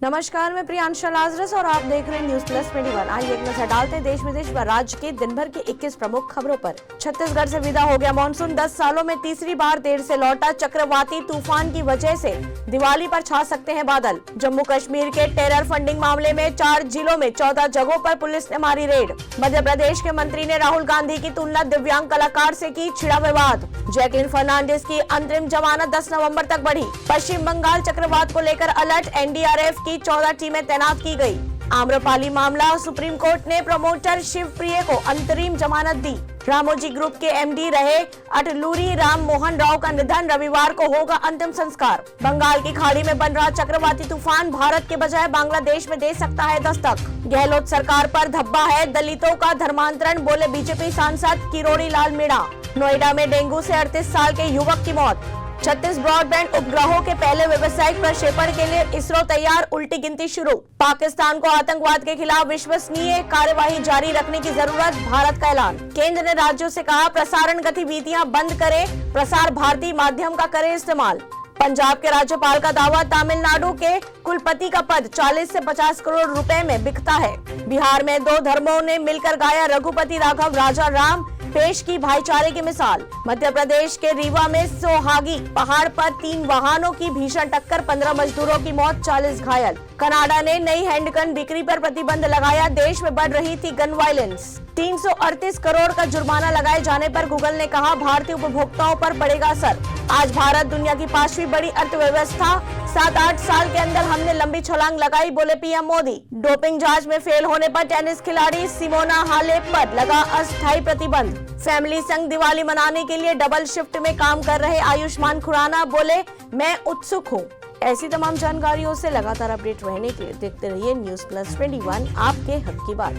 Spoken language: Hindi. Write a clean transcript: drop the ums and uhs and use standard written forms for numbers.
नमस्कार, मैं प्रियांशा लाजरस और आप देख रहे हैं न्यूज प्लस 21। आइए एक नजर डालते हैं देश विदेश व राज्य के दिन भर की 21 प्रमुख खबरों पर। छत्तीसगढ़ से विदा हो गया मॉनसून। 10 सालों में तीसरी बार देर से लौटा। चक्रवाती तूफान की वजह से दिवाली पर छा सकते हैं बादल। जम्मू कश्मीर के टेरर फंडिंग मामले में 4 जिलों में 14 जगहों पर पुलिस ने मारी रेड। मध्य प्रदेश के मंत्री ने राहुल गांधी की तुलना दिव्यांग कलाकार से की, छिड़ा विवाद। जैकलिन फर्नांडिस की अंतरिम जमानत 10 नवंबर तक बढ़ी। पश्चिम बंगाल चक्रवात को लेकर अलर्ट। एनडीआरएफ की 14 टीमें तैनात की गई। आम्रपाली मामला, सुप्रीम कोर्ट ने प्रमोटर शिवप्रिय को अंतरिम जमानत दी। रामोजी ग्रुप के एमडी रहे अटलूरी राम मोहन राव का निधन। रविवार को होगा अंतिम संस्कार। बंगाल की खाड़ी में बन रहा चक्रवाती तूफान भारत के बजाय बांग्लादेश में दे सकता है दस्तक। गहलोत सरकार पर धब्बा है दलितों का धर्मांतरण, बोले बीजेपी सांसद किरोड़ी लाल मीणा। नोएडा में डेंगू से 38 साल के युवक की मौत। 36 ब्रॉडबैंड उपग्रहों के पहले व्यावसायिक प्रक्षेपण के लिए इसरो तैयार। उल्टी गिनती शुरू। पाकिस्तान को आतंकवाद के खिलाफ विश्वसनीय कार्यवाही जारी रखने की जरूरत, भारत का ऐलान। केंद्र ने राज्यों से कहा प्रसारण गतिविधियां बंद करें, प्रसार भारती माध्यम का करें इस्तेमाल। पंजाब के राज्यपाल का दावा, तमिलनाडु के कुलपति का पद 40 से 50 करोड़ रुपए में बिकता है। बिहार में 2 धर्मों ने मिलकर गाया रघुपति राघव राजा राम, पेश की भाईचारे की मिसाल। मध्य प्रदेश के रीवा में सोहागी पहाड़ पर 3 वाहनों की भीषण टक्कर, 15 मजदूरों की मौत, 40 घायल। कनाडा ने नई हैंडगन बिक्री पर प्रतिबंध लगाया। देश में बढ़ रही थी गन वायलेंस। 338 करोड़ का जुर्माना लगाए जाने पर गूगल ने कहा भारतीय उपभोक्ताओं पर पड़ेगा असर। आज भारत दुनिया की 5वीं बड़ी अर्थव्यवस्था। 7-8 साल के अंदर हमने लंबी छलांग लगाई, बोले पीएम मोदी। डोपिंग जांच में फेल होने पर टेनिस खिलाड़ी सिमोना हालेप पर लगा अस्थायी प्रतिबंध। फैमिली संग दिवाली मनाने के लिए डबल शिफ्ट में काम कर रहे आयुष्मान खुराना बोले, मैं उत्सुक हूँ। ऐसी तमाम जानकारियों से लगातार अपडेट रहने के लिए देखते रहिए न्यूज प्लस 21, आपके हक की बात।